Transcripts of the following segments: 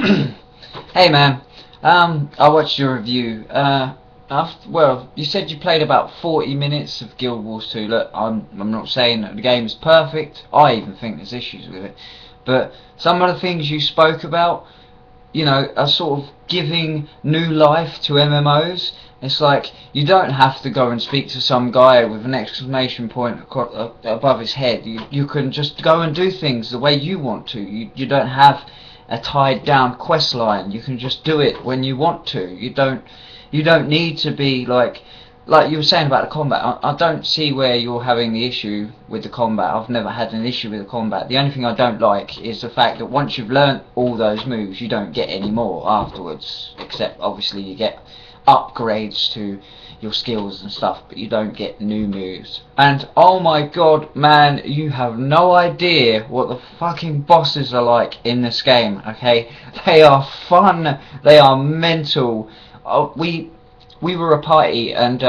Hey man, I watched your review. Well, you said you played about 40 minutes of Guild Wars 2. Look, I'm not saying that the game is perfect. I even think there's issues with it. But some of the things you spoke about, are sort of giving new life to MMOs. It's like you don't have to go and speak to some guy with an exclamation point above his head. You can just go and do things the way you want to. You don't have a tied down quest line. You can just do it when you want to. You don't need to be like you were saying about the combat. I don't see where you're having the issue with the combat. I've never had an issue with the combat. The only thing I don't like is the fact that once you've learnt all those moves, you don't get any more afterwards. Except obviously you get upgrades to your skills and stuff, but you don't get new moves. And oh my god, man, you have no idea what the fucking bosses are like in this game. Okay, they are fun. They are mental. We were a party, and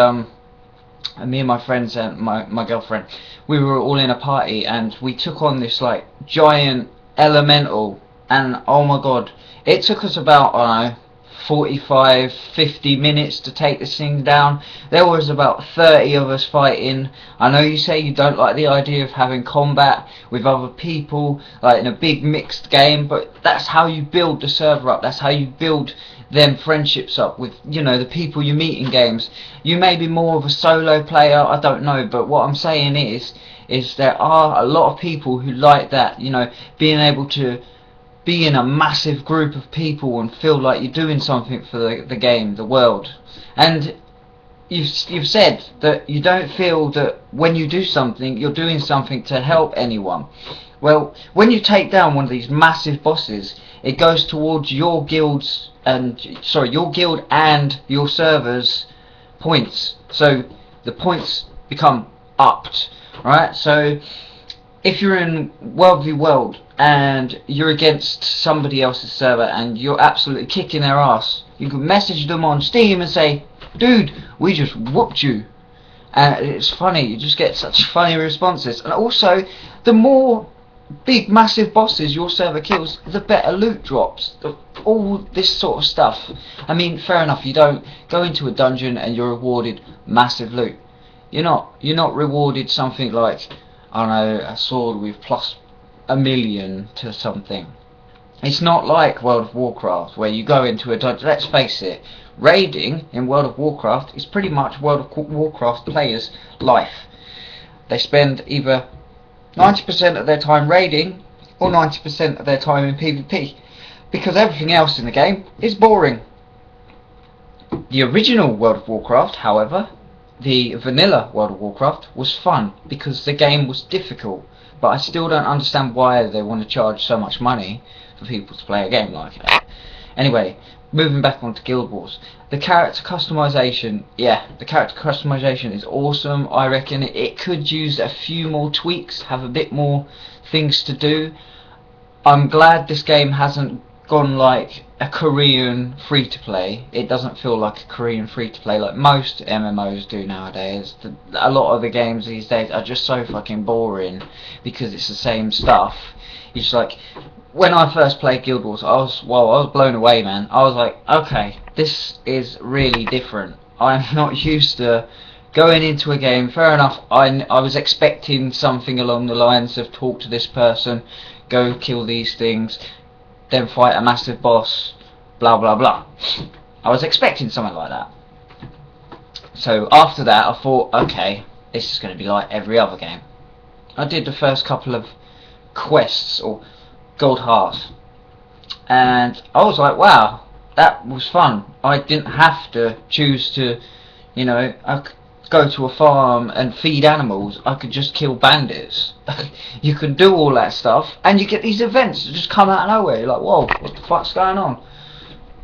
me and my friends and my girlfriend, we were all in a party, and we took on this like giant elemental, and oh my god, it took us about, I don't know, 45, 50 minutes to take this thing down. There was about 30 of us fighting. I know you say you don't like the idea of having combat with other people, like in a big mixed game, but that's how you build the server up. That's how you build them friendships up with, the people you meet in games. You may be more of a solo player, I don't know, but what I'm saying is there are a lot of people who like that, being able to be in a massive group of people and feel like you're doing something for the game, the world. And you've said that you don't feel that when you do something, you're doing something to help anyone. Well, when you take down one of these massive bosses, it goes towards your guild and your server's points. So the points become upped, right? So if you're in World v World and you're against somebody else's server and you're absolutely kicking their ass, you can message them on Steam and say, dude, we just whooped you. And it's funny, you just get such funny responses. And also, the more big massive bosses your server kills, the better loot drops, all this sort of stuff. I mean, fair enough, you don't go into a dungeon and you're rewarded massive loot. You're not rewarded something like, I don't know, a sword with plus 1,000,000 to something. It's not like World of Warcraft where you go into a dungeon. Let's face it, raiding in World of Warcraft is pretty much World of Warcraft players' life. They spend either 90% of their time raiding or 90% of their time in PvP, because everything else in the game is boring. The original World of Warcraft, however, the vanilla World of Warcraft, was fun because the game was difficult, but I still don't understand why they want to charge so much money for people to play a game like it. Anyway, moving back onto Guild Wars, the character customization, is awesome. I reckon it could use a few more tweaks, have a bit more things to do. I'm glad this game hasn't gone like a Korean free-to-play. It doesn't feel like a Korean free-to-play like most MMOs do nowadays. A lot of the games these days are just so fucking boring because it's the same stuff. It's like, when I first played Guild Wars, I was blown away, man. I was like, okay, this is really different. I'm not used to going into a game. Fair enough, I was expecting something along the lines of talk to this person, go kill these things, then fight a massive boss, blah blah blah. I was expecting something like that. So after that I thought, okay, this is going to be like every other game. I did the first couple of quests, or gold hearts, and I was like, wow, that was fun. I didn't have to choose to, go to a farm and feed animals. I could just kill bandits. You can do all that stuff, and you get these events that just come out of nowhere. You're like, whoa, what the fuck's going on?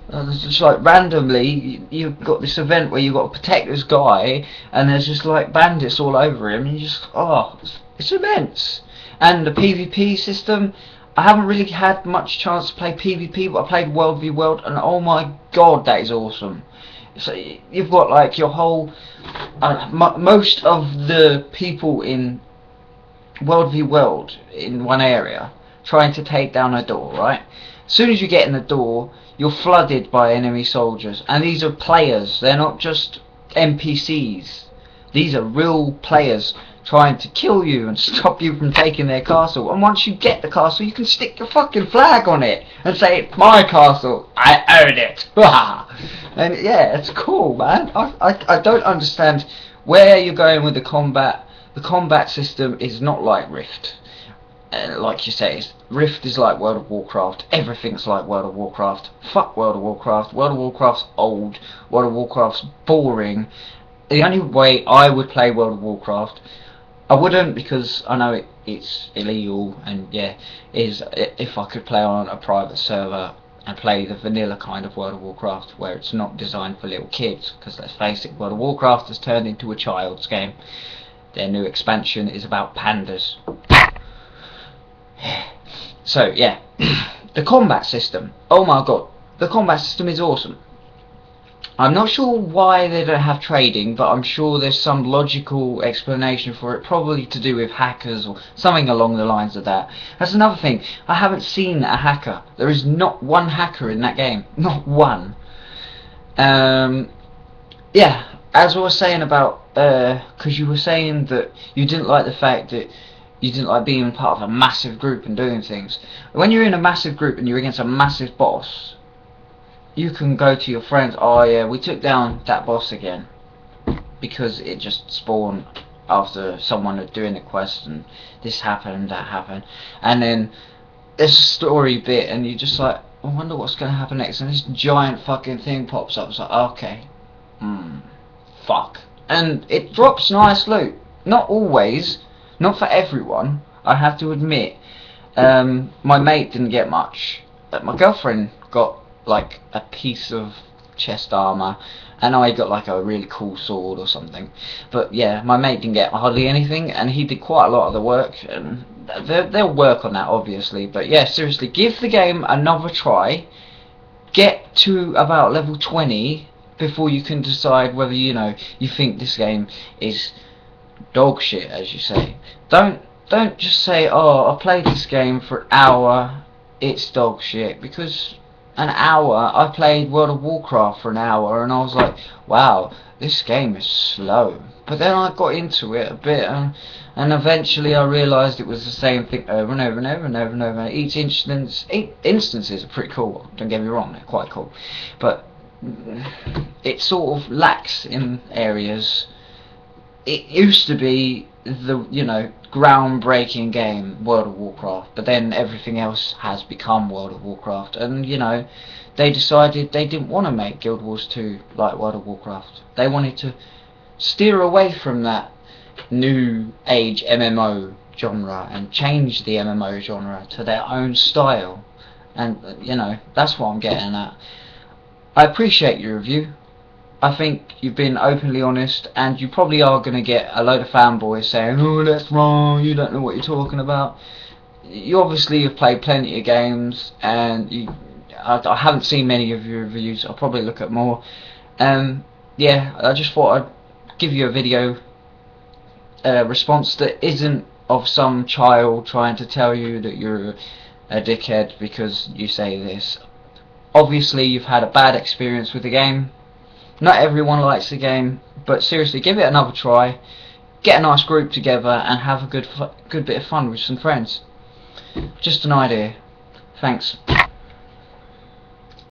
It's just like randomly you've got this event where you've got to protect this guy, and there's just like bandits all over him, and you just, it's immense. And the PvP system, I haven't really had much chance to play PvP, but I played World v World, and oh my god, that is awesome. So you've got like your whole, most of the people in World v World in one area trying to take down a door, right? As soon as you get in the door, you're flooded by enemy soldiers, and these are players. They're not just NPCs. These are real players trying to kill you and stop you from taking their castle. And once you get the castle, you can stick your fucking flag on it and say, it's my castle, I own it. And yeah, it's cool, man. I don't understand where you're going with the combat. The combat system is not like Rift. Like you say, Rift is like World of Warcraft. Everything's like World of Warcraft. Fuck World of Warcraft. World of Warcraft's old. World of Warcraft's boring. The only way I would play World of Warcraft, I wouldn't, because I know it's illegal, and yeah, is if I could play on a private server and play the vanilla kind of World of Warcraft, where it's not designed for little kids, because let's face it, World of Warcraft has turned into a child's game. Their new expansion is about pandas. So yeah, the combat system, oh my god, the combat system is awesome. I'm not sure why they don't have trading, but I'm sure there's some logical explanation for it, probably to do with hackers or something along the lines of that. That's another thing, I haven't seen a hacker. There is not one hacker in that game, not one. Yeah, as I was saying about, because you were saying that you didn't like the fact that you didn't like being part of a massive group and doing things. When you're in a massive group and you're against a massive boss, you can go to your friends, oh yeah, we took down that boss again, because it just spawned after someone was doing a quest and this happened, that happened, and then there's a story bit and you just like, I wonder what's going to happen next, and this giant fucking thing pops up. It's like, okay, fuck, and it drops nice loot. Not always, not for everyone, I have to admit. My mate didn't get much, but my girlfriend got like a piece of chest armor, and I got like a really cool sword or something. But yeah, my mate didn't get hardly anything, and he did quite a lot of the work, and they'll work on that obviously. But yeah, seriously, give the game another try. Get to about level 20 before you can decide whether, you know, you think this game is dog shit, as you say. Don't just say, oh, I played this game for an hour, it's dog shit, because an hour, I played World of Warcraft for an hour and I was like, wow, this game is slow. But then I got into it a bit, and eventually I realised it was the same thing over and over and over and over and over. Each instances are pretty cool, don't get me wrong, they're quite cool, but it sort of lacks in areas. It used to be the, you know, groundbreaking game, World of Warcraft, but then everything else has become World of Warcraft, and you know, they decided they didn't want to make Guild Wars 2 like World of Warcraft. They wanted to steer away from that new age MMO genre and change the MMO genre to their own style, and you know, that's what I'm getting at. I appreciate your review. I think you've been openly honest, and you probably are going to get a load of fanboys saying, oh, that's wrong, you don't know what you're talking about. You obviously have played plenty of games, and I haven't seen many of your reviews. I'll probably look at more. Yeah, I just thought I'd give you a video response that isn't of some child trying to tell you that you're a dickhead because you say this. Obviously, you've had a bad experience with the game. Not everyone likes the game, but seriously, give it another try. Get a nice group together and have a good bit of fun with some friends. Just an idea. Thanks.